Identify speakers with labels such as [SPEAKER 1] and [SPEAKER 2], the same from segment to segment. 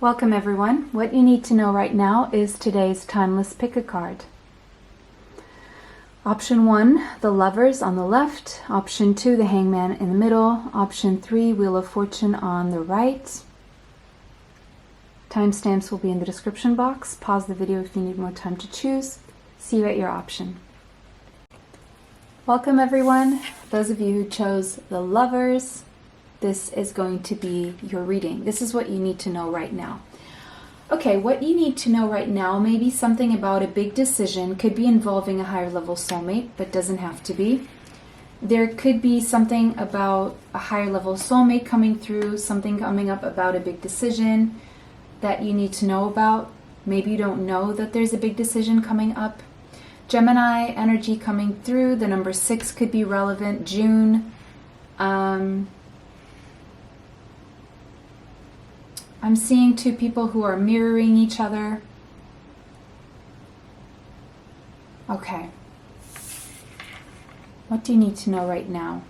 [SPEAKER 1] Welcome everyone. What you need to know right now is today's timeless pick a card. Option 1, the Lovers on the left. Option 2, the Hangman in the middle. Option 3, Wheel of Fortune on the right. Timestamps will be in the description box. Pause the video if you need more time to choose. See you at your option. Welcome everyone. Those of you who chose the Lovers, this is going to be your reading. This is what you need to know right now. Okay, what you need to know right now may be something about a big decision, could be involving a higher level soulmate, but doesn't have to be. There could be something about a higher level soulmate coming through, something coming up about a big decision that you need to know about. Maybe you don't know that there's a big decision coming up. Gemini energy coming through, the number 6 could be relevant. June. I'm seeing two people who are mirroring each other. Okay. What do you need to know right now?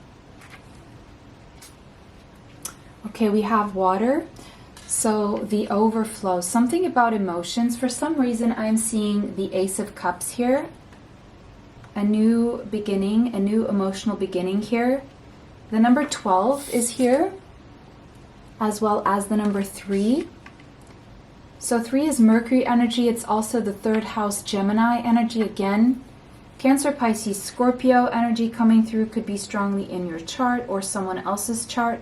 [SPEAKER 1] Okay, we have water. So the overflow, something about emotions. For some reason, I'm seeing the Ace of Cups here. A new beginning, a new emotional beginning here. The number 12 is here, as well as the number 3. So 3 is Mercury energy. It's also the 3rd house Gemini energy again. Cancer, Pisces, Scorpio energy coming through, could be strongly in your chart or someone else's chart.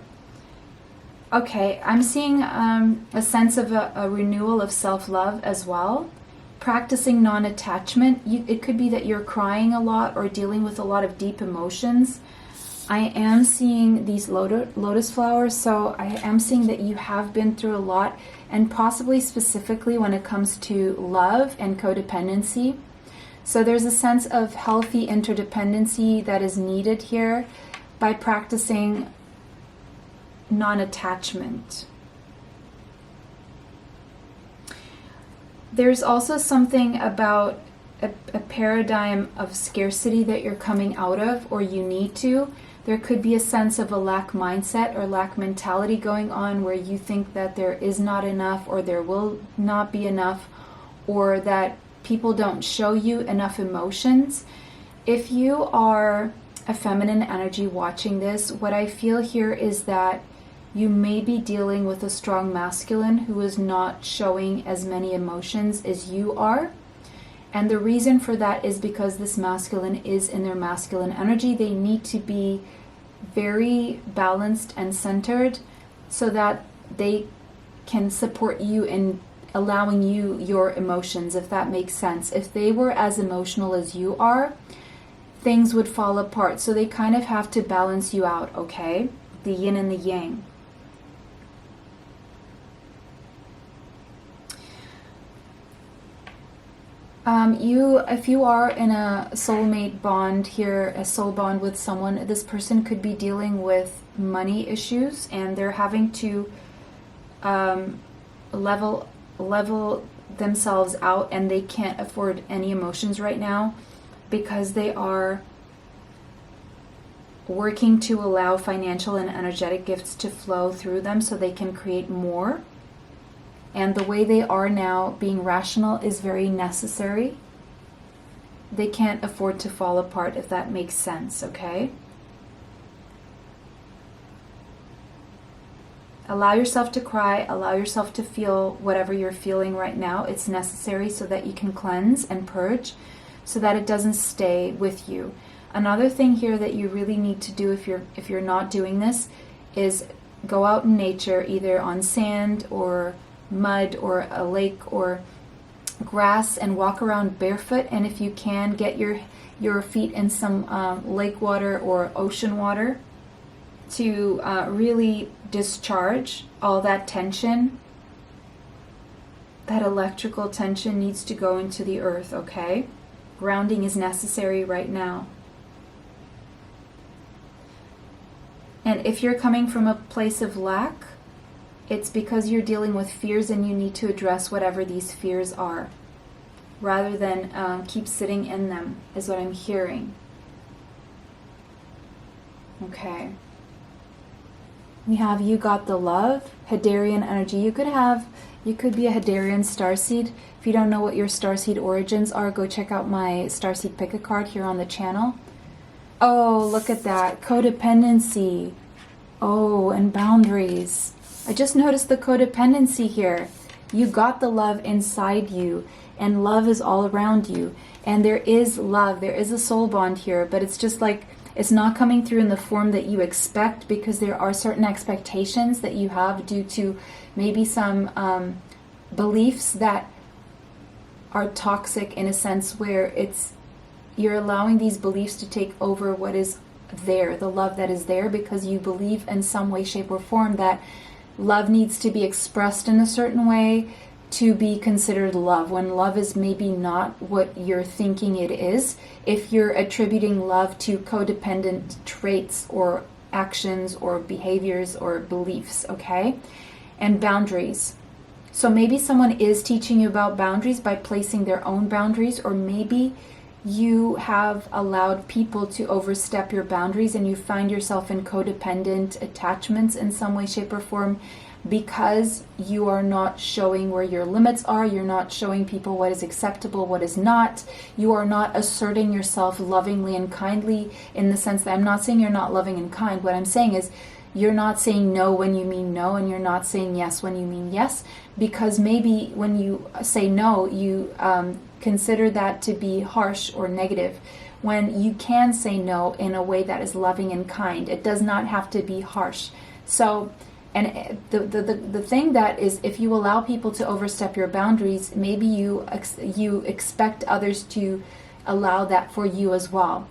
[SPEAKER 1] Okay, I'm seeing a sense of a renewal of self-love as well. Practicing non-attachment. It could be that you're crying a lot or dealing with a lot of deep emotions. I am seeing these lotus flowers, so I am seeing that you have been through a lot, and possibly specifically when it comes to love and codependency. So there's a sense of healthy interdependency that is needed here by practicing non-attachment. There's also something about a paradigm of scarcity that you're coming out of, or you need to. There could be a sense of a lack mindset or lack mentality going on, where you think that there is not enough, or there will not be enough, or that people don't show you enough emotions. If you are a feminine energy watching this, what I feel here is that you may be dealing with a strong masculine who is not showing as many emotions as you are. And the reason for that is because this masculine is in their masculine energy. They need to be very balanced and centered so that they can support you in allowing you your emotions, if that makes sense. If they were as emotional as you are, things would fall apart. So they kind of have to balance you out, okay? The yin and the yang. If you are in a soulmate bond here, a soul bond with someone, this person could be dealing with money issues, and they're having to level themselves out, and they can't afford any emotions right now because they are working to allow financial and energetic gifts to flow through them so they can create more. And the way they are now, being rational, is very necessary. They can't afford to fall apart, if that makes sense, okay? Allow yourself to cry, allow yourself to feel whatever you're feeling right now. It's necessary so that you can cleanse and purge, so that it doesn't stay with you. Another thing here that you really need to do if you're not doing this is go out in nature, either on sand or mud or a lake or grass, and walk around barefoot. And if you can, get your feet in some lake water or ocean water to really discharge all that tension. That electrical tension needs to go into the earth, okay? Grounding is necessary right now. And if you're coming from a place of lack, it's because you're dealing with fears, and you need to address whatever these fears are, rather than keep sitting in them, is what I'm hearing. Okay. We have you got the love, Hadarian energy. You could have You could be a Hadarian starseed. If you don't know what your starseed origins are, go check out my starseed pick a card here on the channel. Oh, look at that. Codependency. Oh, and boundaries. I just noticed the codependency here. You got the love inside you, and love is all around you. And there is love. There is a soul bond here, but it's just like it's not coming through in the form that you expect, because there are certain expectations that you have due to maybe some beliefs that are toxic, in a sense where you're allowing these beliefs to take over what is there, the love that is there, because you believe in some way, shape, or form that love needs to be expressed in a certain way to be considered love, when love is maybe not what you're thinking it is. If you're attributing love to codependent traits or actions or behaviors or beliefs, okay? And boundaries. So maybe someone is teaching you about boundaries by placing their own boundaries, or maybe you have allowed people to overstep your boundaries and you find yourself in codependent attachments in some way, shape, or form, because you are not showing where your limits are. You're not showing people what is acceptable, what is not. You are not asserting yourself lovingly and kindly, in the sense that I'm not saying you're not loving and kind. What I'm saying is you're not saying no when you mean no, and you're not saying yes when you mean yes, because maybe when you say no, you consider that to be harsh or negative, when you can say no in a way that is loving and kind. It does not have to be harsh. So, and the thing that is, if you allow people to overstep your boundaries, maybe you expect others to allow that for you as well,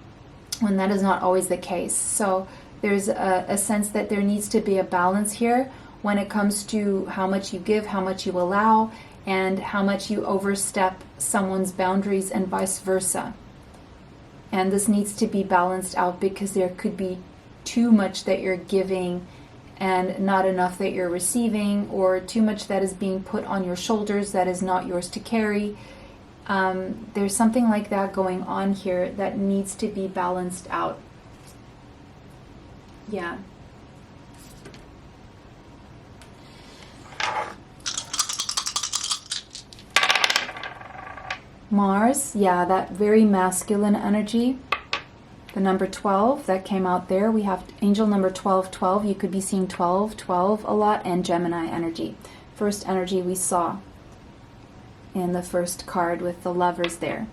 [SPEAKER 1] when that is not always the case. So there's a sense that there needs to be a balance here when it comes to how much you give, how much you allow, and how much you overstep someone's boundaries, and vice versa. And this needs to be balanced out, because there could be too much that you're giving and not enough that you're receiving, or too much that is being put on your shoulders that is not yours to carry. There's something like that going on here that needs to be balanced out. Yeah. Mars, yeah, that very masculine energy. The number 12 that came out there, we have angel number 1212. You could be seeing 1212 a lot, and Gemini energy. First energy we saw in the first card with the lovers there.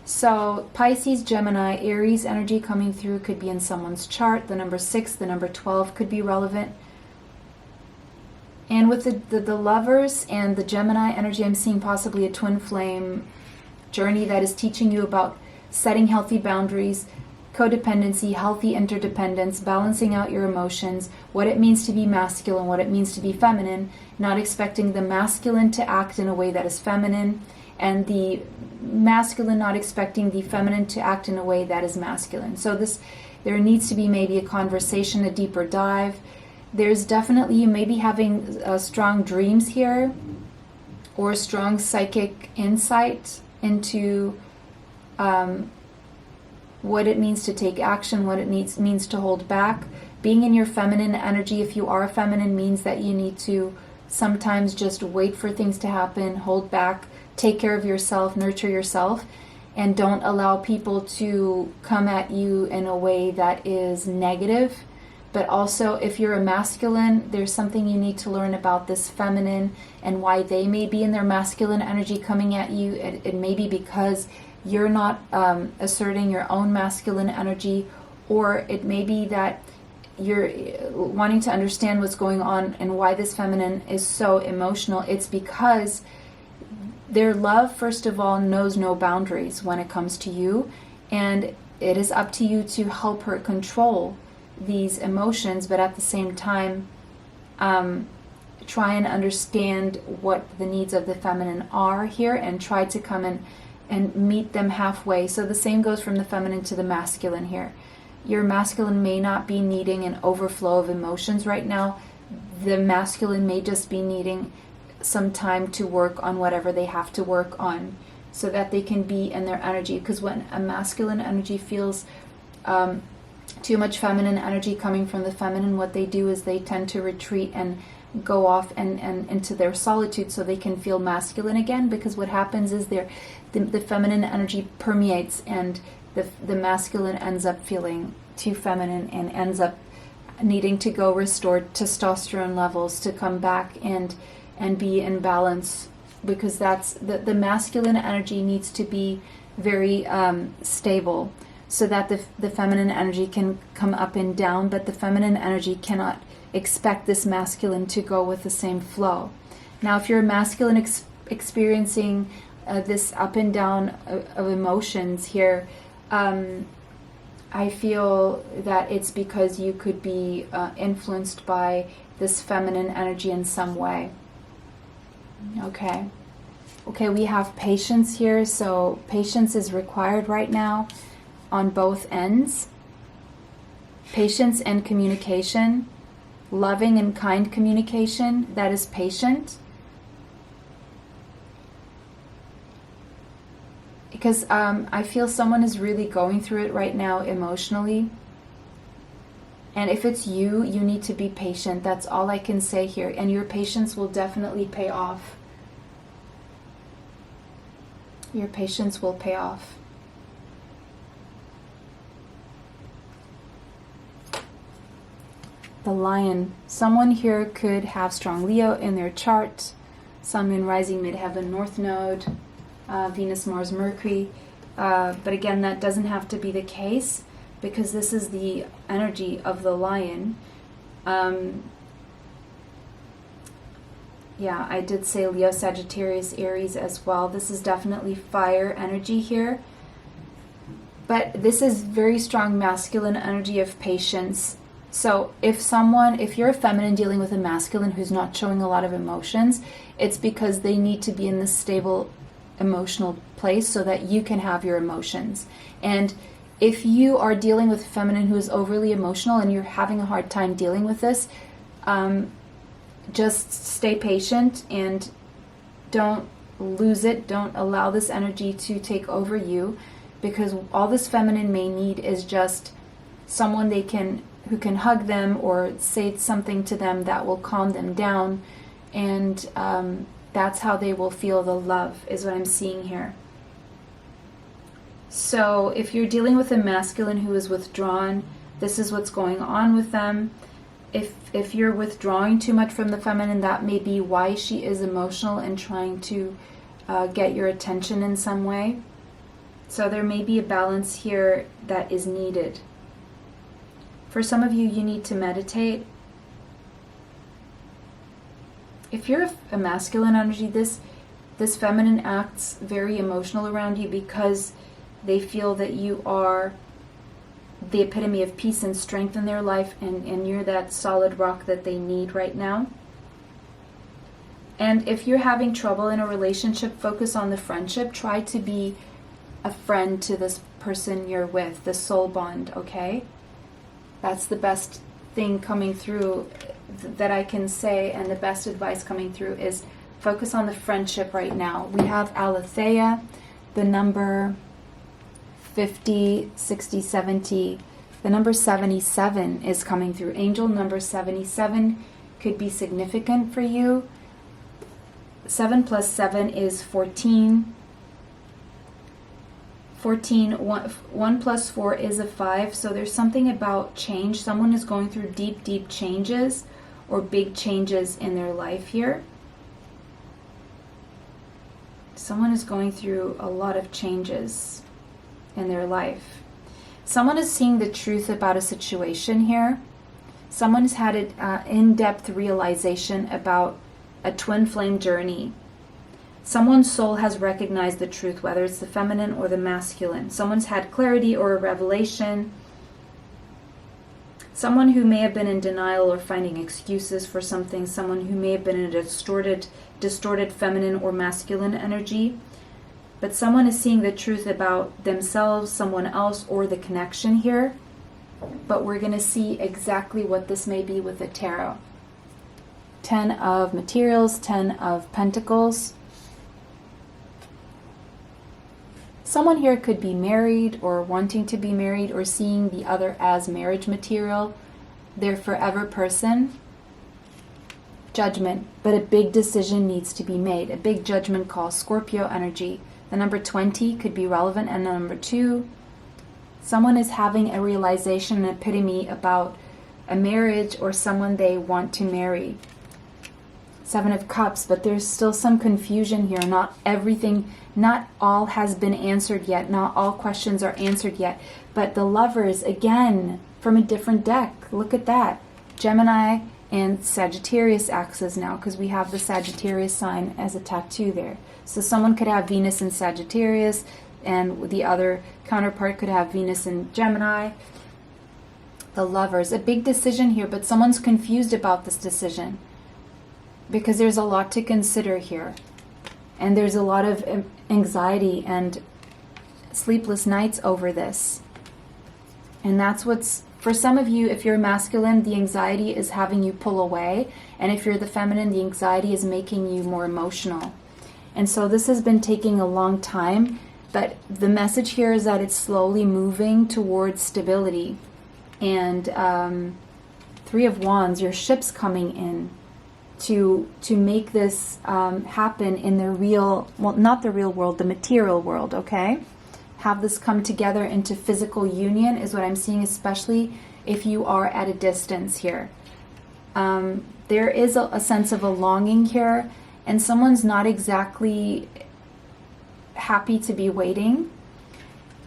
[SPEAKER 1] So Pisces, Gemini, Aries energy coming through could be in someone's chart. The number 6, the number 12 could be relevant. And with the lovers and the Gemini energy, I'm seeing possibly a twin flame journey that is teaching you about setting healthy boundaries, codependency, healthy interdependence, balancing out your emotions, what it means to be masculine, what it means to be feminine, not expecting the masculine to act in a way that is feminine, and the masculine not expecting the feminine to act in a way that is masculine. So there needs to be maybe a conversation, a deeper dive. There's definitely, you may be having strong dreams here, or strong psychic insight into what it means to take action, what it means to hold back. Being in your feminine energy, if you are feminine, means that you need to sometimes just wait for things to happen, hold back, take care of yourself, nurture yourself, and don't allow people to come at you in a way that is negative. But also, if you're a masculine, there's something you need to learn about this feminine and why they may be in their masculine energy coming at you. It may be because you're not asserting your own masculine energy, or it may be that you're wanting to understand what's going on and why this feminine is so emotional. It's because their love, first of all, knows no boundaries when it comes to you, and it is up to you to help her control these emotions, but at the same time try and understand what the needs of the feminine are here, and try to come in and meet them halfway. So the same goes from the feminine to the masculine here. Your masculine may not be needing an overflow of emotions right now. The masculine may just be needing some time to work on whatever they have to work on, so that they can be in their energy. Because when a masculine energy feels too much feminine energy coming from the feminine, what they do is they tend to retreat and go off and into their solitude so they can feel masculine again, because what happens is the feminine energy permeates and the masculine ends up feeling too feminine and ends up needing to go restore testosterone levels to come back and be in balance, because that's the masculine energy needs to be very stable so that the feminine energy can come up and down, but the feminine energy cannot expect this masculine to go with the same flow. Now, if you're a masculine experiencing this up and down of emotions here, I feel that it's because you could be influenced by this feminine energy in some way. Okay, we have patience here, so patience is required right now on both ends. Patience and communication, loving and kind communication that is patient. Because I feel someone is really going through it right now emotionally. And if it's you, you need to be patient. That's all I can say here. And your patience will definitely pay off. Your patience will pay off. The Lion. Someone here could have strong Leo in their chart. Sun, Moon, Rising, Midheaven, North Node. Venus, Mars, Mercury. But again, that doesn't have to be the case, because this is the energy of the Lion. Yeah, I did say Leo, Sagittarius, Aries as well. This is definitely fire energy here. But this is very strong masculine energy of patience. So if you're a feminine dealing with a masculine who's not showing a lot of emotions, it's because they need to be in this stable emotional place so that you can have your emotions. And if you are dealing with a feminine who is overly emotional and you're having a hard time dealing with this, just stay patient and don't lose it. Don't allow this energy to take over you, because all this feminine may need is just someone who can hug them or say something to them that will calm them down, and that's how they will feel the love, is what I'm seeing here. So if you're dealing with a masculine who is withdrawn, this is what's going on with them. If you're withdrawing too much from the feminine, that may be why she is emotional and trying to get your attention in some way. So there may be a balance here that is needed. For some of you, you need to meditate. If you're a masculine energy, this feminine acts very emotional around you because they feel that you are the epitome of peace and strength in their life, and you're that solid rock that they need right now. And if you're having trouble in a relationship, focus on the friendship. Try to be a friend to this person you're with, the soul bond, okay? That's the best thing coming through that I can say, and the best advice coming through is focus on the friendship right now. We have Aletheia, the number 50, 60, 70. The number 77 is coming through. Angel number 77 could be significant for you. 7 plus 7 is 14. 14, 1 plus 4 is a 5. So there's something about change. Someone is going through deep, deep changes or big changes in their life here. Someone is going through a lot of changes in their life. Someone is seeing the truth about a situation here. Someone has had an in-depth realization about a twin flame journey. Someone's soul has recognized the truth, whether it's the feminine or the masculine. Someone's had clarity or a revelation. Someone who may have been in denial or finding excuses for something. Someone who may have been in a distorted feminine or masculine energy. But someone is seeing the truth about themselves, someone else, or the connection here. But we're going to see exactly what this may be with the tarot. 10 of materials, 10 of pentacles. Someone here could be married or wanting to be married or seeing the other as marriage material, their forever person. judgment, but a big decision needs to be made, a big judgment call. Scorpio energy. The number 20 could be relevant, and the number 2. Someone is having a realization, an epitome about a marriage or someone they want to marry. 7 of Cups, but there's still some confusion here. Not everything, not all has been answered yet. Not all questions are answered yet. But the Lovers, again, from a different deck. Look at that. Gemini and Sagittarius axes now, because we have the Sagittarius sign as a tattoo there. So someone could have Venus in Sagittarius, and the other counterpart could have Venus in Gemini. The Lovers, a big decision here, but someone's confused about this decision because there's a lot to consider here. And there's a lot of anxiety and sleepless nights over this. And that's what's, for some of you, if you're masculine, the anxiety is having you pull away. And if you're the feminine, the anxiety is making you more emotional. And so this has been taking a long time, but the message here is that it's slowly moving towards stability. And 3 of Wands, your ship's coming in to make this happen in the real, well, not the real world, the material world, okay? Have this come together into physical union is what I'm seeing, especially if you are at a distance here. There is a sense of a longing here, and someone's not exactly happy to be waiting.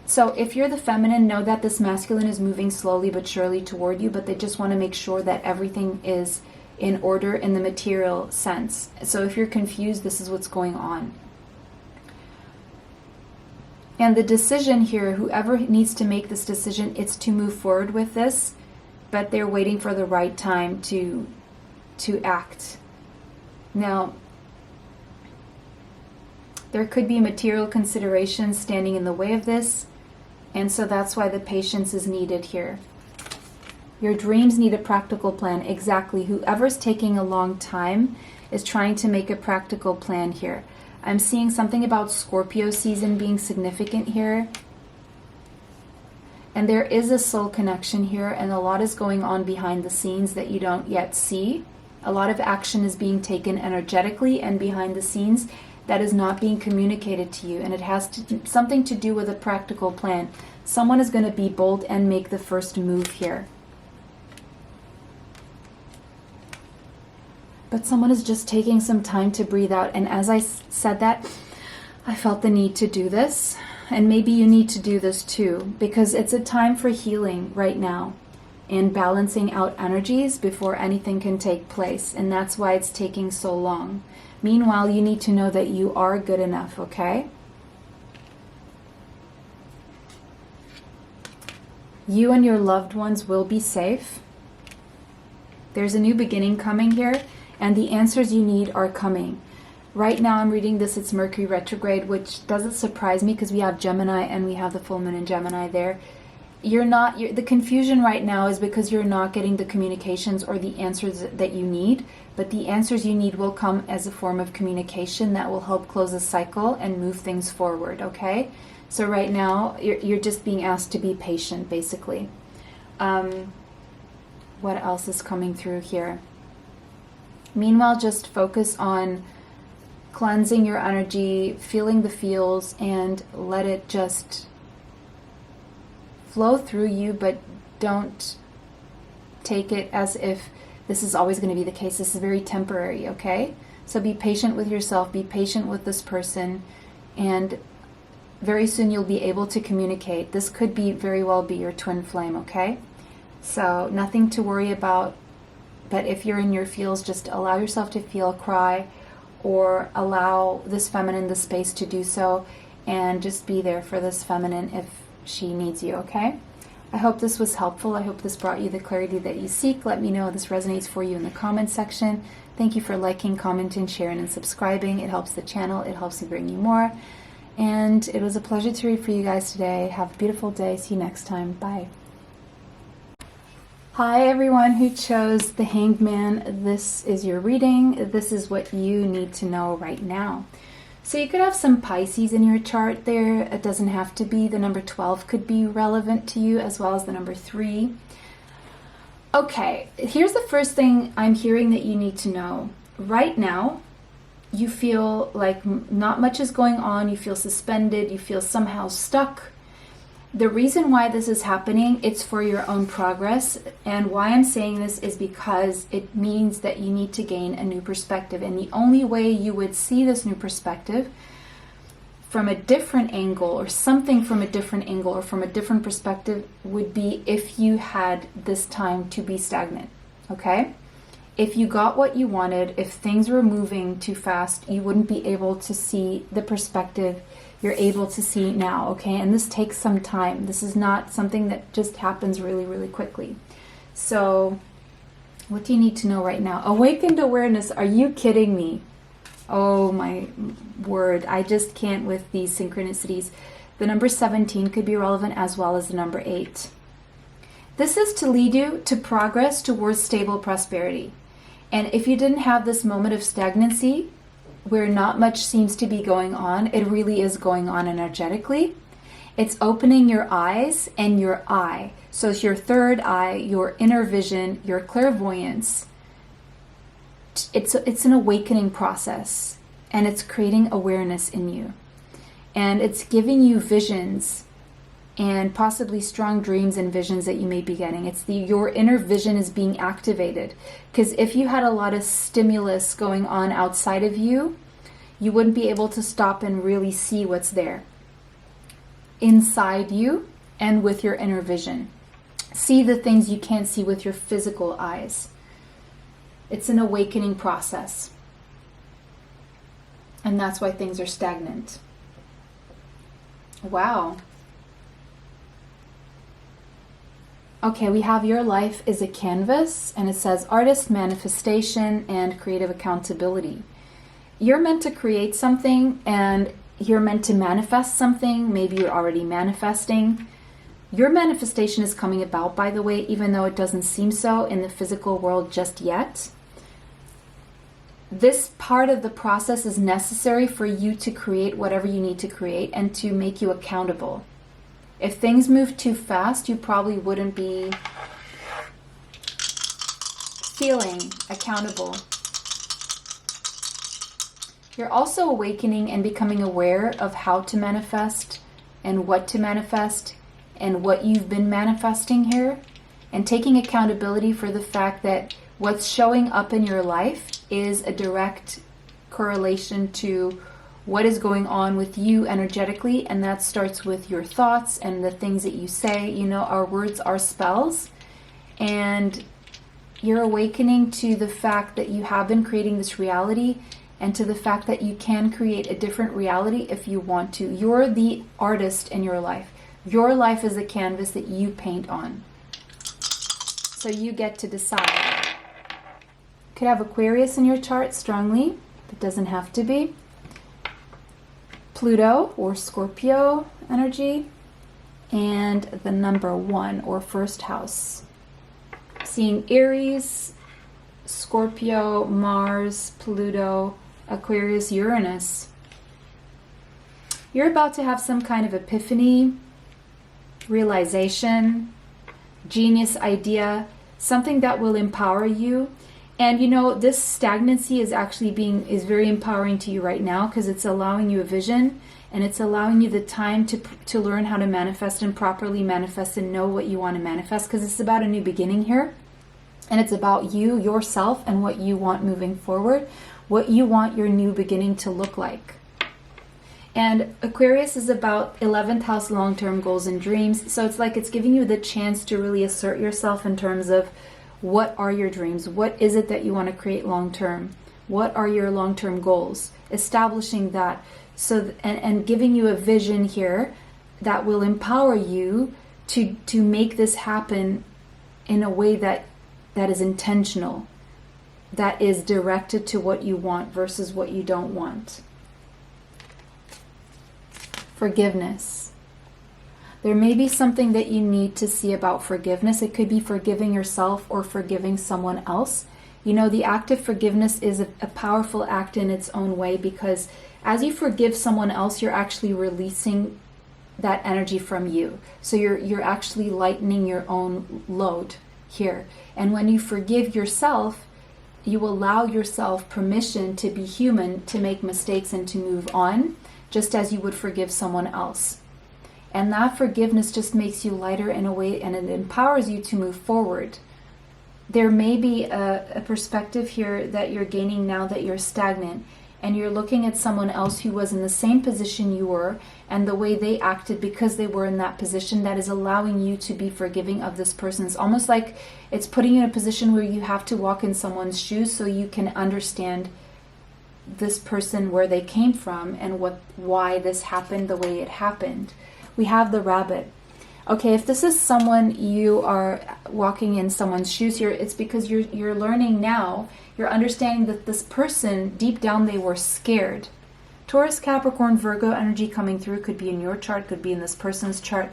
[SPEAKER 1] So if you're the feminine, know that this masculine is moving slowly but surely toward you, but they just want to make sure that everything is in order in the material sense. So if you're confused, this is what's going on. And the decision here, whoever needs to make this decision, it's to move forward with this, but they're waiting for the right time to act. Now, there could be material considerations standing in the way of this, and so that's why the patience is needed here. Your dreams need a practical plan. Exactly. Whoever's taking a long time is trying to make a practical plan here. I'm seeing something about Scorpio season being significant here. And there is a soul connection here, and a lot is going on behind the scenes that you don't yet see. A lot of action is being taken energetically and behind the scenes that is not being communicated to you, and it has something to do with a practical plan. Someone is going to be bold and make the first move here. But someone is just taking some time to breathe out. And as I said that, I felt the need to do this. And maybe you need to do this too, because it's a time for healing right now and balancing out energies before anything can take place. And that's why it's taking so long. Meanwhile, you need to know that you are good enough, okay? You and your loved ones will be safe. There's a new beginning coming here, and the answers you need are coming. Right now I'm reading this, it's Mercury retrograde, which doesn't surprise me because we have Gemini and we have the full moon in Gemini there. The confusion right now is because you're not getting the communications or the answers that you need, but the answers you need will come as a form of communication that will help close a cycle and move things forward, okay? So right now you're just being asked to be patient, basically. What else is coming through here? Meanwhile, just focus on cleansing your energy, feeling the feels, and let it just flow through you, but don't take it as if this is always going to be the case. This is very temporary, okay? So be patient with yourself, be patient with this person, and very soon you'll be able to communicate. This could very well be your twin flame, okay? So nothing to worry about, but if you're in your feels, just allow yourself to feel, cry, or allow this feminine the space to do so, and just be there for this feminine if she needs you, okay? I hope this was helpful. I hope this brought you the clarity that you seek. Let me know if this resonates for you in the comment section. Thank you for liking, commenting, sharing, and subscribing. It helps the channel. It helps me bring you more. And it was a pleasure to read for you guys today. Have a beautiful day. See you next time. Bye. Hi everyone who chose the Hanged Man. This is your reading. This is what you need to know right now. So you could have some Pisces in your chart there. It doesn't have to be. The number 12 could be relevant to you, as well as the number 3. Okay, here's the first thing I'm hearing that you need to know. Right now, you feel like not much is going on, you feel suspended, you feel somehow stuck. The reason why this is happening, it's for your own progress. And why I'm saying this is because it means that you need to gain a new perspective. And the only way you would see this new perspective from a different angle, or something from a different angle, or from a different perspective, would be if you had this time to be stagnant, okay? If you got what you wanted, if things were moving too fast, you wouldn't be able to see the perspective you're able to see now, okay? And this takes some time. This is not something that just happens really, really quickly. So, what do you need to know right now? Awakened awareness, are you kidding me? Oh my word, I just can't with these synchronicities. The number 17 could be relevant as well as the number 8. This is to lead you to progress towards stable prosperity. And if you didn't have this moment of stagnancy, where not much seems to be going on, it really is going on energetically. It's opening your eyes and your eye. So it's your third eye, your inner vision, your clairvoyance. It's an awakening process, and it's creating awareness in you. And it's giving you visions and possibly strong dreams and visions that you may be getting. Your inner vision is being activated. Because if you had a lot of stimulus going on outside of you, you wouldn't be able to stop and really see what's there inside you and with your inner vision. See the things you can't see with your physical eyes. It's an awakening process. And that's why things are stagnant. Wow. Okay, we have your life is a canvas, and it says artist, manifestation, and creative accountability. You're meant to create something, and you're meant to manifest something. Maybe you're already manifesting. Your manifestation is coming about, by the way, even though it doesn't seem so in the physical world just yet. This part of the process is necessary for you to create whatever you need to create and to make you accountable. If things move too fast, you probably wouldn't be feeling accountable. You're also awakening and becoming aware of how to manifest and what to manifest and what you've been manifesting here, and taking accountability for the fact that what's showing up in your life is a direct correlation to what is going on with you energetically, and that starts with your thoughts and the things that you say. You know, our words are spells, and you're awakening to the fact that you have been creating this reality, and to the fact that you can create a different reality if you want to. You're the artist in your life. Your life is a canvas that you paint on. So you get to decide. You could have Aquarius in your chart strongly, but doesn't have to be. Pluto or Scorpio energy, and the number 1 or first house. Seeing Aries, Scorpio, Mars, Pluto, Aquarius, Uranus. You're about to have some kind of epiphany, realization, genius idea, something that will empower you. And you know, this stagnancy is actually is very empowering to you right now, because it's allowing you a vision, and it's allowing you the time to learn how to manifest and properly manifest and know what you want to manifest, because it's about a new beginning here. And it's about you, yourself, and what you want moving forward, what you want your new beginning to look like. And Aquarius is about 11th house long-term goals and dreams. So it's like it's giving you the chance to really assert yourself in terms of what are your dreams? What is it that you want to create long-term? What are your long-term goals? Establishing that, so and giving you a vision here that will empower you to make this happen in a way that is intentional, that is directed to what you want versus what you don't want. Forgiveness. There may be something that you need to see about forgiveness. It could be forgiving yourself or forgiving someone else. You know, the act of forgiveness is a powerful act in its own way, because as you forgive someone else, you're actually releasing that energy from you. So you're actually lightening your own load here. And when you forgive yourself, you allow yourself permission to be human, to make mistakes and to move on, just as you would forgive someone else. And that forgiveness just makes you lighter in a way, and it empowers you to move forward. There may be a perspective here that you're gaining now that you're stagnant, and you're looking at someone else who was in the same position you were, and the way they acted because they were in that position, that is allowing you to be forgiving of this person. It's almost like it's putting you in a position where you have to walk in someone's shoes so you can understand this person, where they came from, and why this happened the way it happened. We have the rabbit. Okay, if this is someone you are walking in someone's shoes here, it's because you're learning now, you're understanding that this person, deep down, they were scared. Taurus, Capricorn, Virgo energy coming through, could be in your chart, could be in this person's chart.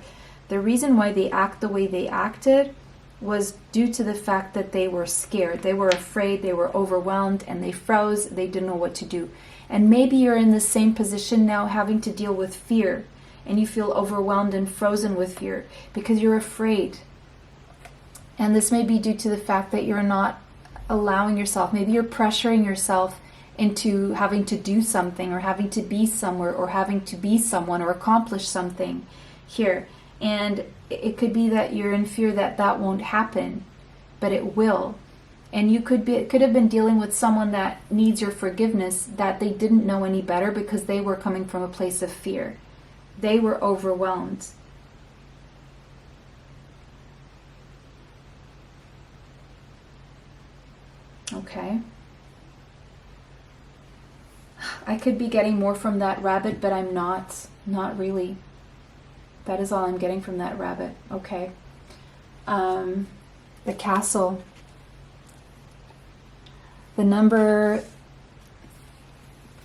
[SPEAKER 1] The reason why they act the way they acted was due to the fact that they were scared. They were afraid, they were overwhelmed, and they froze, they didn't know what to do. And maybe you're in the same position now, having to deal with fear, and you feel overwhelmed and frozen with fear because you're afraid. And this may be due to the fact that you're not allowing yourself, maybe you're pressuring yourself into having to do something, or having to be somewhere, or having to be someone, or accomplish something here. And it could be that you're in fear that that won't happen, but it will. And you could have been dealing with someone that needs your forgiveness, that they didn't know any better because they were coming from a place of fear. They were overwhelmed. Okay. I could be getting more from that rabbit, but I'm not really. That is all I'm getting from that rabbit. Okay. The castle. The number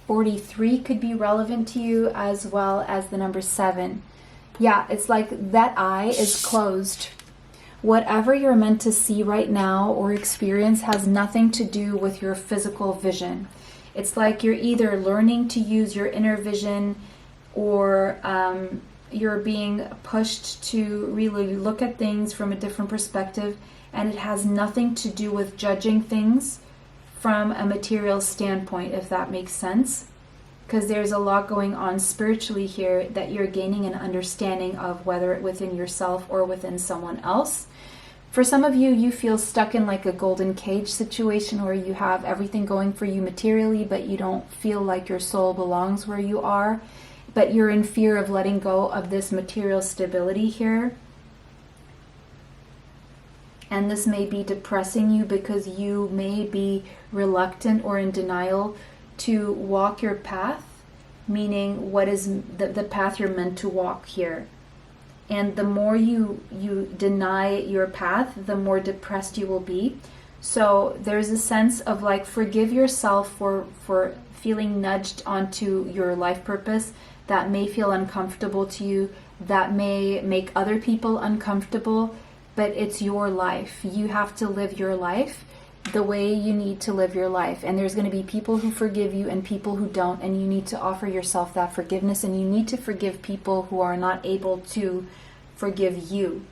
[SPEAKER 1] 43 could be relevant to you, as well as the number 7. Yeah, it's like that eye is closed. Whatever you're meant to see right now or experience has nothing to do with your physical vision. It's like you're either learning to use your inner vision, or you're being pushed to really look at things from a different perspective, and it has nothing to do with judging things from a material standpoint, if that makes sense. Because there's a lot going on spiritually here that you're gaining an understanding of, whether within yourself or within someone else. For some of you, you feel stuck in like a golden cage situation where you have everything going for you materially, but you don't feel like your soul belongs where you are. But you're in fear of letting go of this material stability here. And this may be depressing you because you may be reluctant or in denial to walk your path, meaning what is the path you're meant to walk here. And the more you deny your path, the more depressed you will be. So there's a sense of like, forgive yourself for feeling nudged onto your life purpose that may feel uncomfortable to you, that may make other people uncomfortable, but it's your life. You have to live your life the way you need to live your life. And there's going to be people who forgive you and people who don't, and you need to offer yourself that forgiveness, and you need to forgive people who are not able to forgive you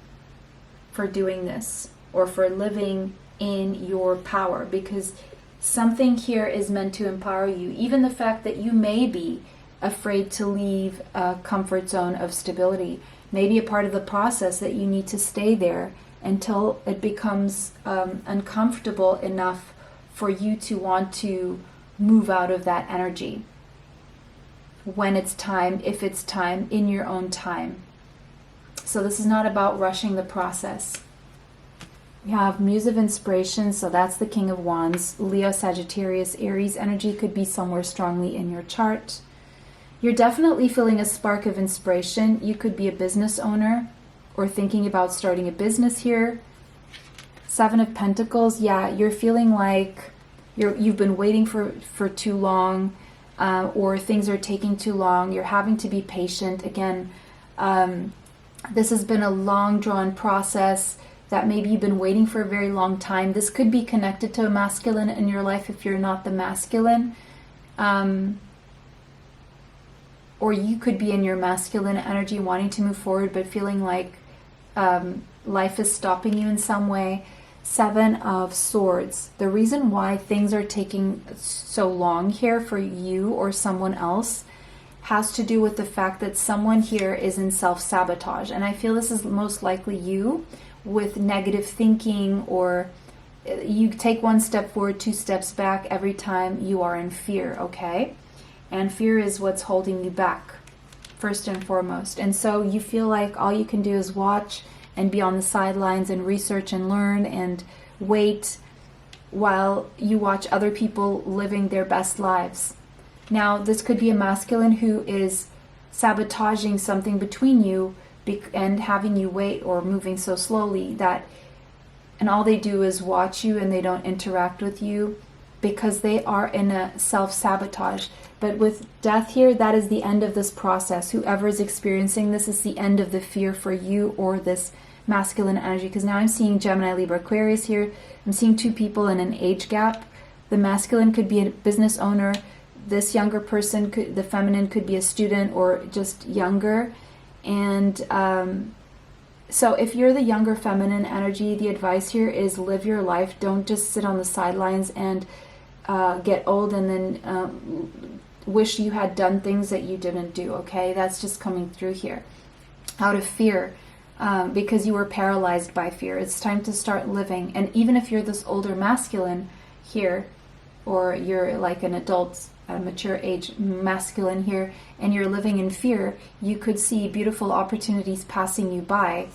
[SPEAKER 1] for doing this or for living in your power, because something here is meant to empower you. Even the fact that you may be afraid to leave a comfort zone of stability may be a part of the process, that you need to stay there until it becomes uncomfortable enough for you to want to move out of that energy. When it's time, if it's time, in your own time. So this is not about rushing the process. We have Muse of Inspiration, so that's the King of Wands. Leo, Sagittarius, Aries energy could be somewhere strongly in your chart. You're definitely feeling a spark of inspiration. You could be a business owner or thinking about starting a business here. 7 of Pentacles, yeah, you're feeling like you've been waiting for too long, or things are taking too long. You're having to be patient. Again, this has been a long drawn process that maybe you've been waiting for a very long time. This could be connected to a masculine in your life if you're not the masculine. Or you could be in your masculine energy wanting to move forward but feeling like life is stopping you in some way. Seven of Swords. The reason why things are taking so long here for you or someone else has to do with the fact that someone here is in self-sabotage. And I feel this is most likely you, with negative thinking, or you take one step forward, two steps back every time you are in fear, okay? And fear is what's holding you back, first and foremost. And so you feel like all you can do is watch and be on the sidelines and research and learn and wait while you watch other people living their best lives. Now, this could be a masculine who is sabotaging something between you and having you wait, or moving so slowly that, and all they do is watch you and they don't interact with you because they are in a self-sabotage. But with death here, that is the end of this process. Whoever is experiencing this is the end of the fear for you or this masculine energy. Because now I'm seeing Gemini, Libra, Aquarius here. I'm seeing two people in an age gap. The masculine could be a business owner. This younger person, the feminine, could be a student or just younger. And so if you're the younger feminine energy, the advice here is live your life. Don't just sit on the sidelines and get old and then wish you had done things that you didn't do, okay? That's just coming through here. Out of fear, because you were paralyzed by fear. It's time to start living. And even if you're this older masculine here, or you're like an adult, a mature age masculine here, and you're living in fear, you could see beautiful opportunities passing you by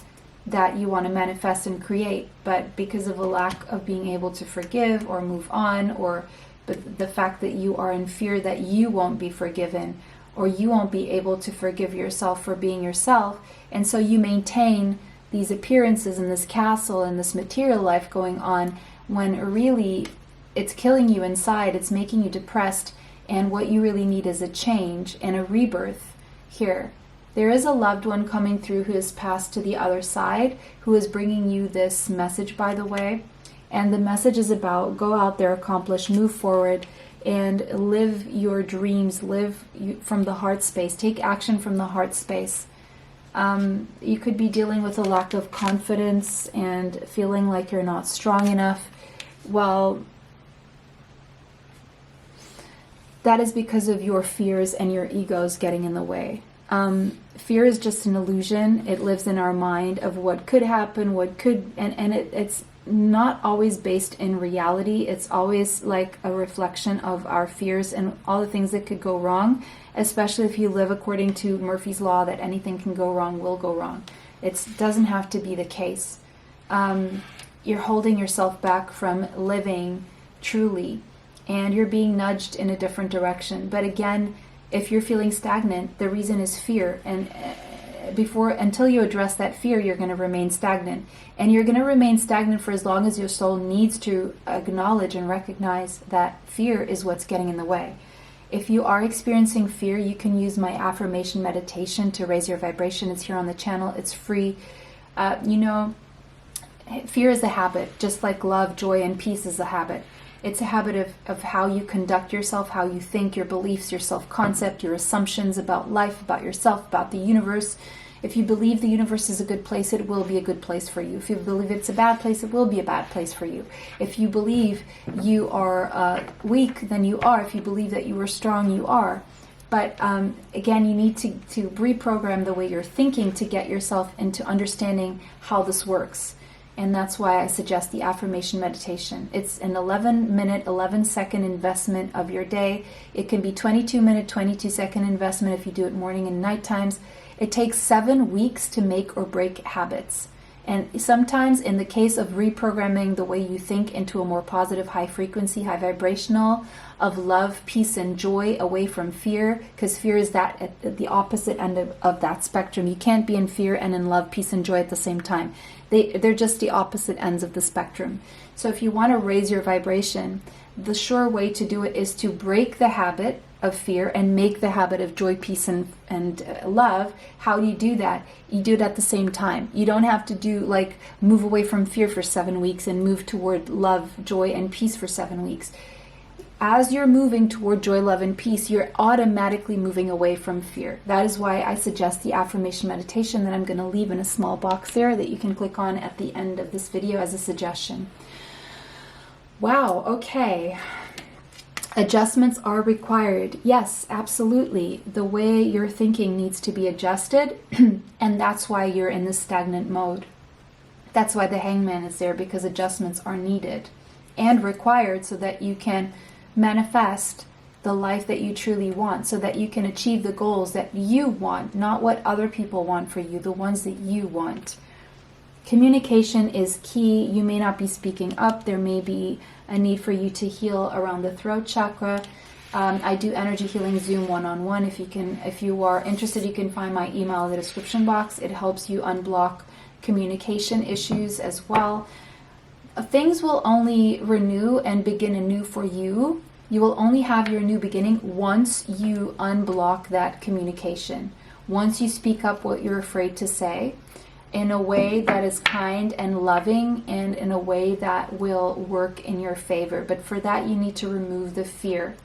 [SPEAKER 1] that you want to manifest and create. But because of a lack of being able to forgive or move on, or the fact that you are in fear that you won't be forgiven, or you won't be able to forgive yourself for being yourself, and so you maintain these appearances in this castle and this material life going on, when really it's killing you inside, it's making you depressed, and what you really need is a change and a rebirth here. There is a loved one coming through who has passed to the other side, who is bringing you this message, by the way. And the message is about go out there, accomplish, move forward, and live your dreams, live from the heart space. Take action from the heart space. You could be dealing with a lack of confidence and feeling like you're not strong enough. Well, that is because of your fears and your egos getting in the way. Fear is just an illusion. It lives in our mind of what could happen, what could, and it's not always based in reality. It's always like a reflection of our fears and all the things that could go wrong, especially if you live according to Murphy's Law that anything can go wrong, will go wrong. It doesn't have to be the case. You're holding yourself back from living truly, and you're being nudged in a different direction. But again, if you're feeling stagnant, the reason is fear. And until you address that fear, you're going to remain stagnant. And you're going to remain stagnant for as long as your soul needs to acknowledge and recognize that fear is what's getting in the way. If you are experiencing fear, you can use my affirmation meditation to raise your vibration. It's here on the channel. It's free. Fear is a habit, just like love, joy, and peace is a habit. It's a habit of how you conduct yourself, how you think, your beliefs, your self-concept, your assumptions about life, about yourself, about the universe. If you believe the universe is a good place, it will be a good place for you. If you believe it's a bad place, it will be a bad place for you. If you believe you are weak, then you are. If you believe that you are strong, you are. But again, you need to reprogram the way you're thinking to get yourself into understanding how this works. And that's why I suggest the affirmation meditation. It's an 11-minute, 11-second investment of your day. It can be 22-minute, 22-second investment if you do it morning and night times. It takes 7 weeks to make or break habits. And sometimes in the case of reprogramming the way you think into a more positive, high frequency, high vibrational, of love, peace, and joy, away from fear, because fear is that at the opposite end of that spectrum. You can't be in fear and in love, peace, and joy at the same time. They're just the opposite ends of the spectrum. So if you want to raise your vibration, the sure way to do it is to break the habit of fear and make the habit of joy, peace, and love. How do you do that? You do it at the same time. You don't have to move away from fear for 7 weeks and move toward love, joy, and peace for 7 weeks. as you're moving toward joy, love, and peace, you're automatically moving away from fear. That is why I suggest the affirmation meditation that I'm going to leave in a small box there that you can click on at the end of this video as a suggestion. Wow, okay. Adjustments are required. Yes, absolutely. The way you're thinking needs to be adjusted, and that's why you're in this stagnant mode. That's why the Hangman is there, because adjustments are needed and required so that you can manifest the life that you truly want, so that you can achieve the goals that you want, not what other people want for you, the ones that you want. Communication is key. You may not be speaking up. There may be a need for you to heal around the throat chakra. I do energy healing Zoom one-on-one. If you are interested, you can find my email in the description box. It helps you unblock communication issues as well. Things will only renew and begin anew for you. You will only have your new beginning once you unblock that communication. Once you speak up what you're afraid to say in a way that is kind and loving, and in a way that will work in your favor. But for that, you need to remove the fear.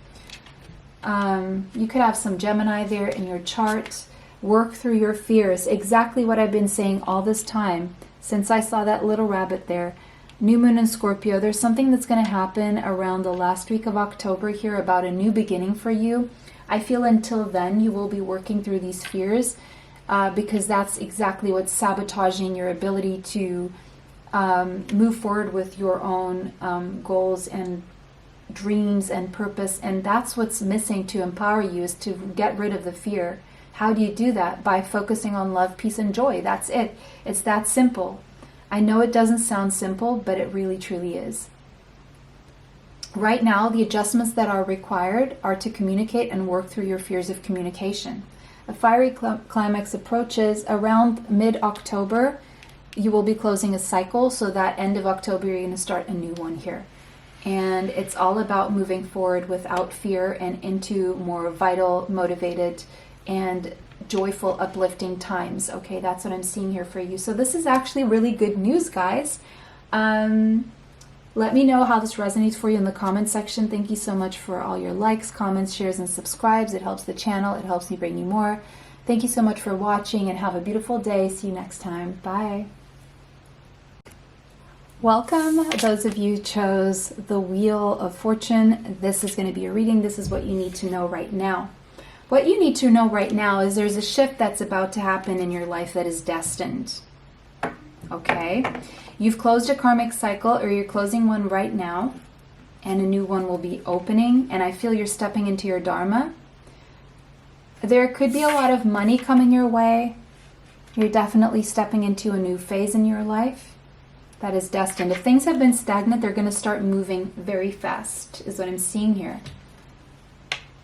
[SPEAKER 1] You could have some Gemini there in your chart. Work through your fears. Exactly what I've been saying all this time since I saw that little rabbit there. New moon in Scorpio. There's something that's going to happen around the last week of October here about a new beginning for you. I feel until then you will be working through these fears because that's exactly what's sabotaging your ability to move forward with your own goals and dreams and purpose. And that's what's missing to empower you, is to get rid of the fear. How do you do that? By focusing on love, peace, and joy. That's it. It's that simple. I know it doesn't sound simple, but it really truly is. Right now, the adjustments that are required are to communicate and work through your fears of communication. A fiery climax approaches around mid-October. You will be closing a cycle, so that end of October, you're going to start a new one here. And it's all about moving forward without fear and into more vital, motivated, and joyful, uplifting times. Okay, that's what I'm seeing here for you. So this is actually really good news, guys. Let me know how this resonates for you in the comment section. Thank you so much for all your likes, comments, shares, and subscribes. It helps the channel. It helps me bring you more. Thank you so much for watching, and have a beautiful day. See you next time. Bye. Welcome, those of you who chose the Wheel of Fortune. This is going to be a reading. This is what you need to know right now. What you need to know right now is there's a shift that's about to happen in your life that is destined. Okay? You've closed a karmic cycle, or you're closing one right now, and a new one will be opening, and I feel you're stepping into your dharma. There could be a lot of money coming your way. You're definitely stepping into a new phase in your life that is destined. If things have been stagnant, they're going to start moving very fast, is what I'm seeing here.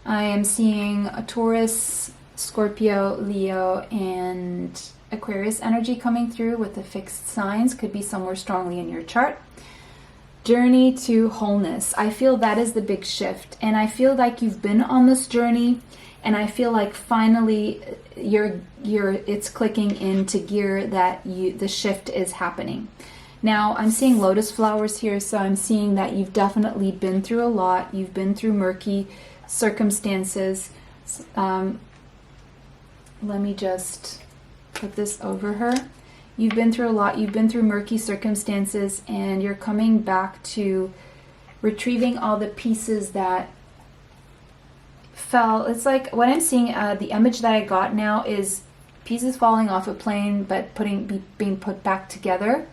[SPEAKER 1] I am seeing a Taurus, Scorpio, Leo, and Aquarius energy coming through with the fixed signs. Could be somewhere strongly in your chart. Journey to wholeness. I feel that is the big shift. And I feel like you've been on this journey, and I feel like finally it's clicking into gear that the shift is happening. Now, I'm seeing lotus flowers here, so I'm seeing that you've definitely been through a lot. You've been through murky circumstances. Let me just put this over her. You've been through a lot. You've been through murky circumstances, and you're coming back to retrieving all the pieces that fell. It's like what I'm seeing, the image that I got now is pieces falling off a plane, but being put back together.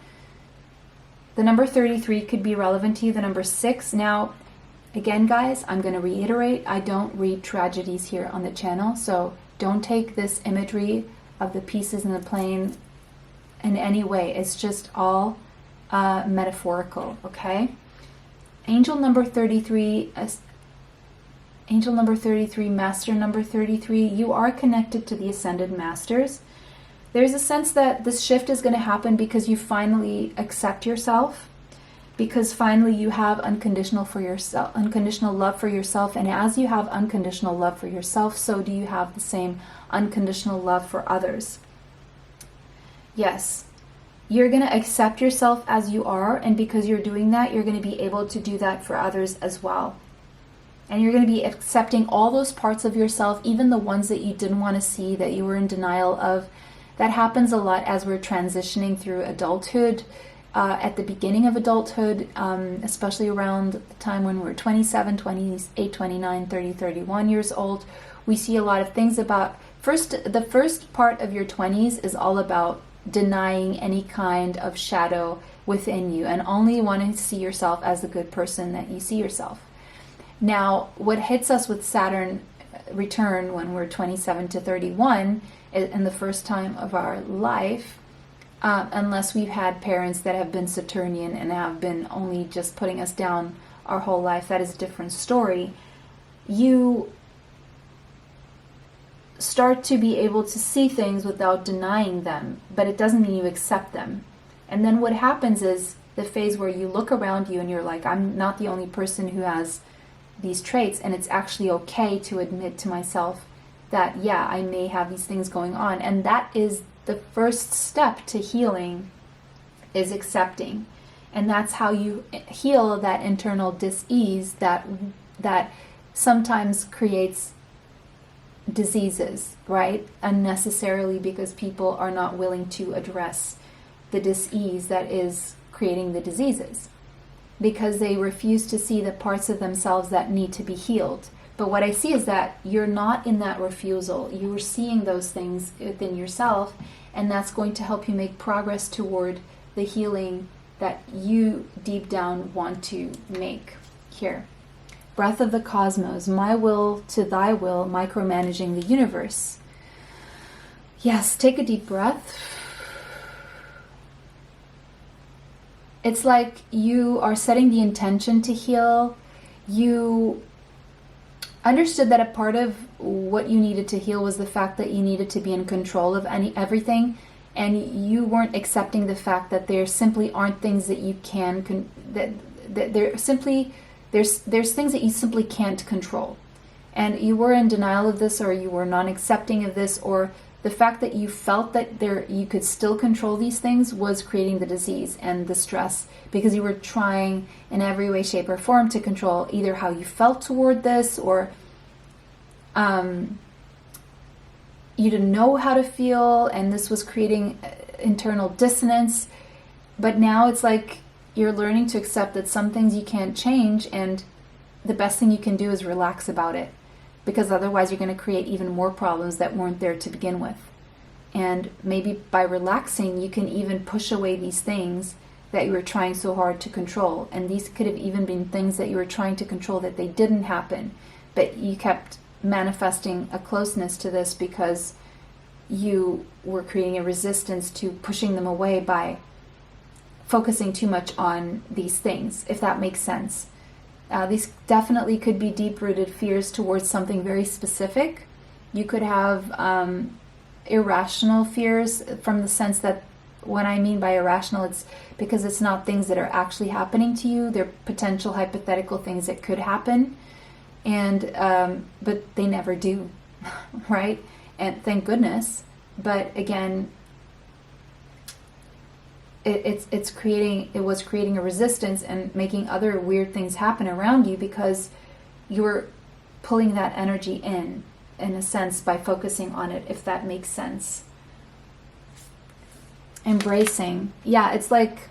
[SPEAKER 1] The number 33 could be relevant to you. The number 6. Now, again, guys, I'm going to reiterate, I don't read tragedies here on the channel, so don't take this imagery of the pieces in the plane in any way. It's just all metaphorical, okay? Angel number 33, Angel number 33, Master number 33, you are connected to the Ascended Masters. There's a sense that this shift is going to happen because you finally accept yourself, because finally you have unconditional love for yourself, and as you have unconditional love for yourself, so do you have the same unconditional love for others. Yes, you're going to accept yourself as you are, and because you're doing that, you're going to be able to do that for others as well. And you're going to be accepting all those parts of yourself, even the ones that you didn't want to see, that you were in denial of. That happens a lot as we're transitioning through adulthood. At the beginning of adulthood, especially around the time when we're 27, 28, 29, 30, 31 years old, we see a lot of things about, the first part of your 20s is all about denying any kind of shadow within you and only wanting to see yourself as the good person that you see yourself. Now, what hits us with Saturn return when we're 27 to 31 in the first time of our life, unless we've had parents that have been Saturnian and have been only just putting us down our whole life, that is a different story. You start to be able to see things without denying them, but it doesn't mean you accept them. And then what happens is the phase where you look around you and you're like, I'm not the only person who has these traits, and it's actually okay to admit to myself that, yeah, I may have these things going on. And that is the first step to healing, is accepting. And that's how you heal that internal dis-ease that sometimes creates diseases, right? Unnecessarily, because people are not willing to address the dis-ease that is creating the diseases, because they refuse to see the parts of themselves that need to be healed. But what I see is that you're not in that refusal. You're seeing those things within yourself, and that's going to help you make progress toward the healing that you deep down want to make. Here, breath of the cosmos, my will to thy will, micromanaging the universe. Yes, take a deep breath. It's like you are setting the intention to heal. You understood that a part of what you needed to heal was the fact that you needed to be in control of everything, and you weren't accepting the fact that there simply aren't things that you can that there's things that you simply can't control. And you were in denial of this, or you were non-accepting of this, or the fact that you felt that you could still control these things was creating the disease and the stress, because you were trying in every way, shape, or form to control either how you felt toward this, or you didn't know how to feel, and this was creating internal dissonance. But now it's like you're learning to accept that some things you can't change, and the best thing you can do is relax about it, because otherwise you're going to create even more problems that weren't there to begin with. And maybe by relaxing, you can even push away these things that you were trying so hard to control. And these could have even been things that you were trying to control that they didn't happen, but you kept manifesting a closeness to this because you were creating a resistance to pushing them away by focusing too much on these things, if that makes sense. These definitely could be deep-rooted fears towards something very specific. You could have irrational fears, from the sense that, what I mean by irrational, it's because it's not things that are actually happening to you. They're potential hypothetical things that could happen, and but they never do, right? And thank goodness. But again, it was creating a resistance and making other weird things happen around you, because you're pulling that energy in a sense, by focusing on it, if that makes sense. Embracing. Yeah, it's like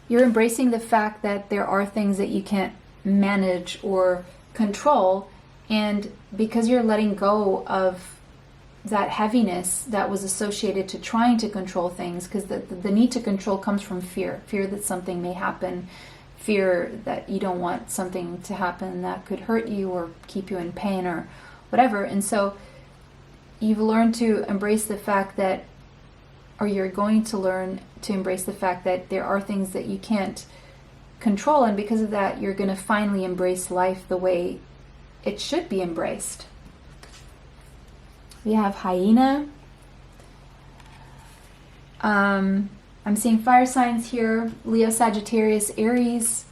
[SPEAKER 1] you're embracing the fact that there are things that you can't manage or control, and because you're letting go of that heaviness that was associated to trying to control things, because the need to control comes from fear that something may happen, fear that you don't want something to happen that could hurt you or keep you in pain or whatever. And so you've learned to embrace the fact that, or you're going to learn to embrace the fact that there are things that you can't control, and because of that, you're going to finally embrace life the way it should be embraced. We have hyena. I'm seeing fire signs here: Leo, Sagittarius, Aries.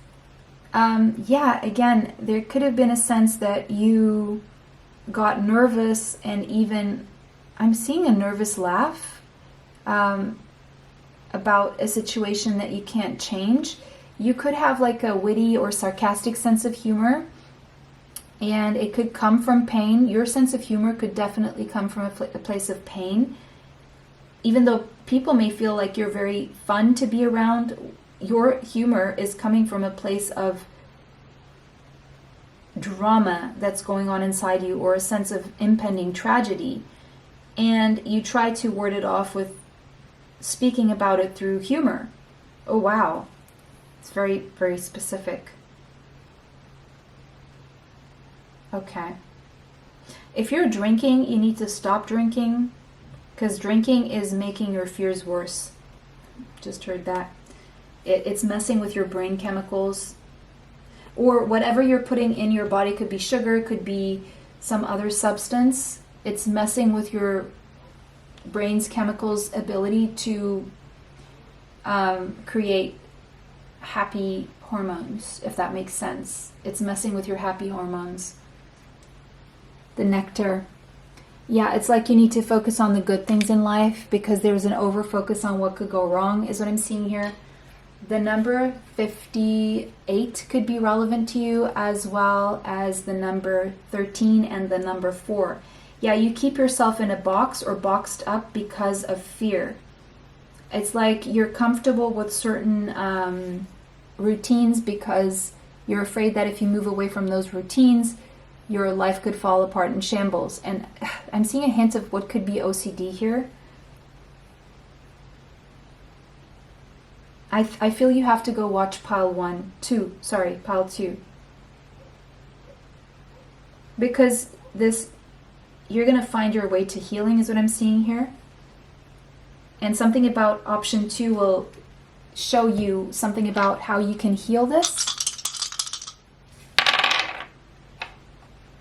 [SPEAKER 1] Yeah, again, there could have been a sense that you got nervous, and even I'm seeing a nervous laugh about a situation that you can't change. You could have like a witty or sarcastic sense of humor, And it could come from pain. Your sense of humor could definitely come from a place of pain. Even though people may feel like you're very fun to be around, your humor is coming from a place of drama that's going on inside you, or a sense of impending tragedy. And you try to ward it off with speaking about it through humor. Oh, wow. It's very, very specific. Okay. If you're drinking, you need to stop drinking, because drinking is making your fears worse. Just heard that. It's messing with your brain chemicals, or whatever you're putting in your body. Could be sugar, could be some other substance. It's messing with your brain's chemicals' ability to create happy hormones, if that makes sense. It's messing with your happy hormones. The nectar. Yeah, it's like you need to focus on the good things in life, because there's an over focus on what could go wrong, is what I'm seeing here. The number 58 could be relevant to you, as well as the number 13 and the number 4. Yeah, you keep yourself in a box or boxed up because of fear. It's like you're comfortable with certain routines because you're afraid that if you move away from those routines, your life could fall apart in shambles. And I'm seeing a hint of what could be OCD here. I feel you have to go watch pile 2. Because you're going to find your way to healing, is what I'm seeing here. And something about option 2 will show you something about how you can heal this.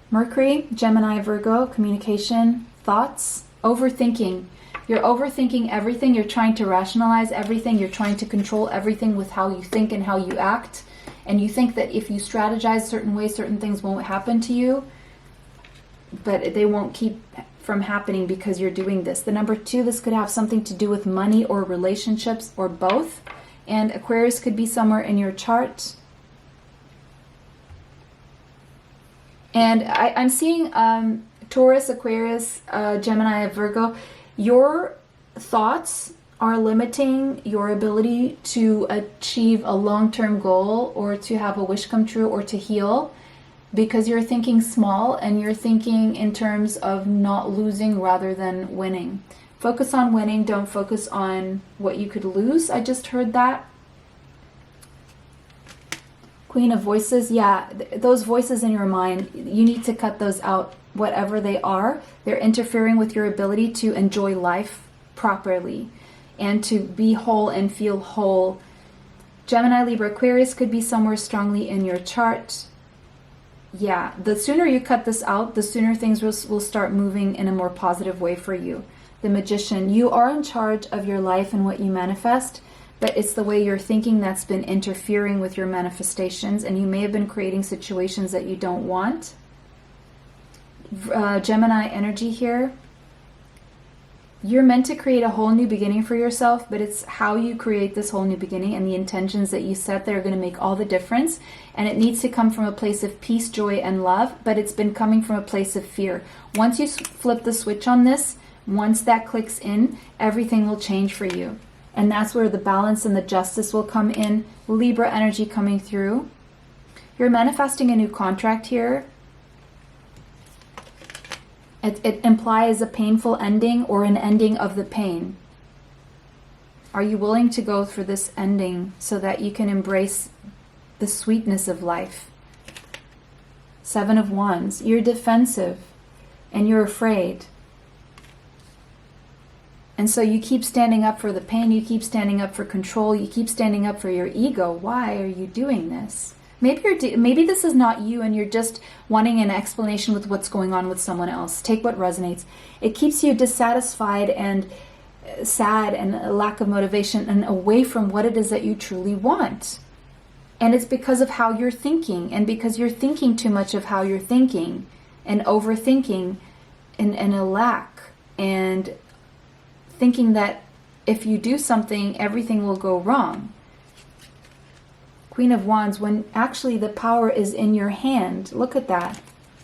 [SPEAKER 1] Mercury, Gemini, Virgo, communication, thoughts, overthinking. You're overthinking everything. You're trying to rationalize everything. You're trying to control everything with how you think and how you act. And you think that if you strategize certain ways, certain things won't happen to you. But they won't keep from happening because you're doing this. The number 2, this could have something to do with money or relationships or both. And Aquarius could be somewhere in your chart. And I'm seeing Taurus, Aquarius, Gemini, Virgo. Your thoughts are limiting your ability to achieve a long-term goal, or to have a wish come true, or to heal, because you're thinking small and you're thinking in terms of not losing rather than winning. Focus on winning. Don't focus on what you could lose. I just heard that. Queen of Voices, yeah, those voices in your mind, you need to cut those out, whatever they are. They're interfering with your ability to enjoy life properly and to be whole and feel whole. Gemini, Libra, Aquarius could be somewhere strongly in your chart. Yeah, the sooner you cut this out, the sooner things will start moving in a more positive way for you. The Magician, you are in charge of your life and what you manifest. But it's the way you're thinking that's been interfering with your manifestations, and you may have been creating situations that you don't want. Gemini energy here. You're meant to create a whole new beginning for yourself, but it's how you create this whole new beginning and the intentions that you set that are going to make all the difference. And it needs to come from a place of peace, joy, and love, but it's been coming from a place of fear. Once you flip the switch on this, once that clicks in, everything will change for you. And that's where the balance and the justice will come in. Libra energy coming through. You're manifesting a new contract here. It implies a painful ending or an ending of the pain. Are you willing to go through this ending so that you can embrace the sweetness of life? 7 of Wands. You're defensive and you're afraid. And so you keep standing up for the pain, you keep standing up for control, you keep standing up for your ego. Why are you doing this? Maybe this is not you and you're just wanting an explanation with what's going on with someone else. Take what resonates. It keeps you dissatisfied and sad and a lack of motivation and away from what it is that you truly want. And it's because of how you're thinking, and because you're thinking too much of how you're thinking and overthinking and a lack and thinking that if you do something, everything will go wrong. Queen of Wands, when actually the power is in your hand. Look at that.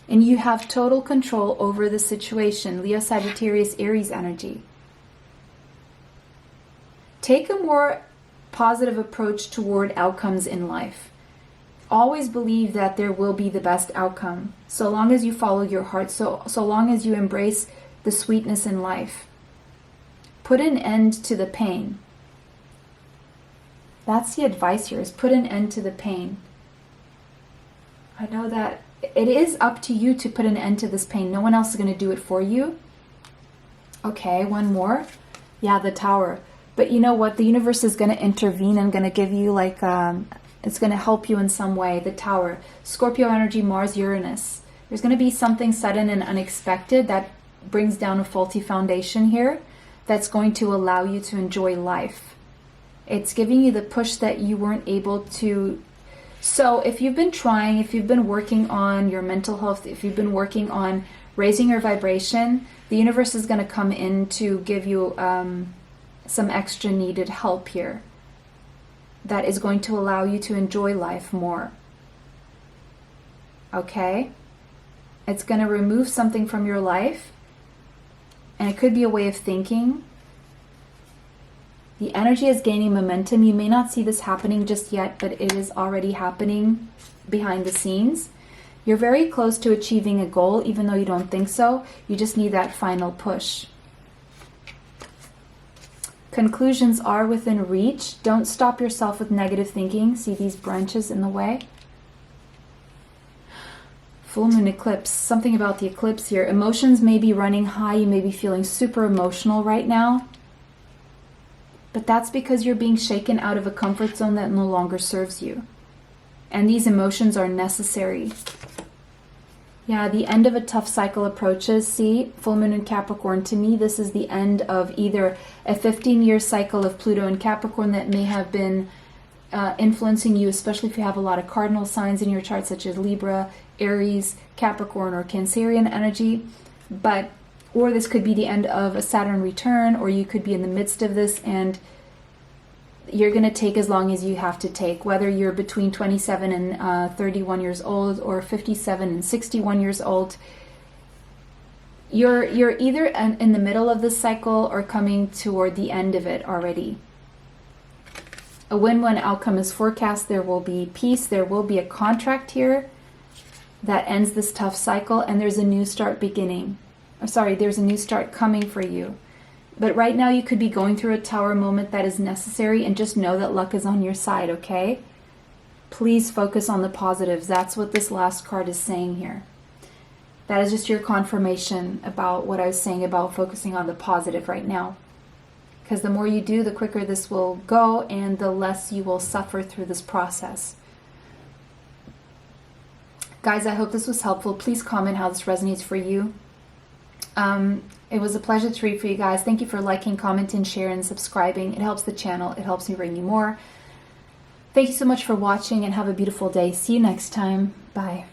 [SPEAKER 1] And you have total control over the situation. Leo, Sagittarius, Aries energy. Take a more positive approach toward outcomes in life. Always believe that there will be the best outcome, so long as you follow your heart, so long as you embrace the sweetness in life. Put an end to the pain. That's the advice here, is put an end to the pain. I know that it is up to you to put an end to this pain. No one else is going to do it for you. Okay, one more. Yeah, the Tower. But you know what? The universe is going to intervene and going to give you like, it's going to help you in some way. The Tower. Scorpio energy, Mars, Uranus. There's going to be something sudden and unexpected that brings down a faulty foundation here that's going to allow you to enjoy life. It's giving you the push that you weren't able to. So if you've been trying, if you've been working on your mental health, if you've been working on raising your vibration, the universe is going to come in to give you some extra needed help here that is going to allow you to enjoy life more. Okay? It's going to remove something from your life, and it could be a way of thinking. The energy is gaining momentum. You may not see this happening just yet, but it is already happening behind the scenes. You're very close to achieving a goal, even though you don't think so. You just need that final push. Conclusions are within reach. Don't stop yourself with negative thinking. See these branches in the way? Full moon eclipse. Something about the eclipse here. Emotions may be running high. You may be feeling super emotional right now. But that's because you're being shaken out of a comfort zone that no longer serves you. And these emotions are necessary. Yeah, the end of a tough cycle approaches. See, full moon in Capricorn. To me, this is the end of either a 15-year cycle of Pluto in Capricorn that may have been influencing you, especially if you have a lot of cardinal signs in your chart, such as Libra, Aries, Capricorn, or Cancerian energy. Or this could be the end of a Saturn return, or you could be in the midst of this and you're going to take as long as you have to take, whether you're between 27 and 31 years old or 57 and 61 years old. You're either in the middle of this cycle or coming toward the end of it already. A win-win outcome is forecast. There will be peace. There will be a contract here that ends this tough cycle, and there's a new start beginning. There's a new start coming for you. But right now you could be going through a Tower moment that is necessary, and just know that luck is on your side, okay? Please focus on the positives. That's what this last card is saying here. That is just your confirmation about what I was saying about focusing on the positive right now. Because the more you do, the quicker this will go, and the less you will suffer through this process. Guys, I hope this was helpful. Please comment how this resonates for you. It was a pleasure to read for you guys. Thank you for liking, commenting, sharing, and subscribing. It helps the channel. It helps me bring you more. Thank you so much for watching, and have a beautiful day. See you next time. Bye.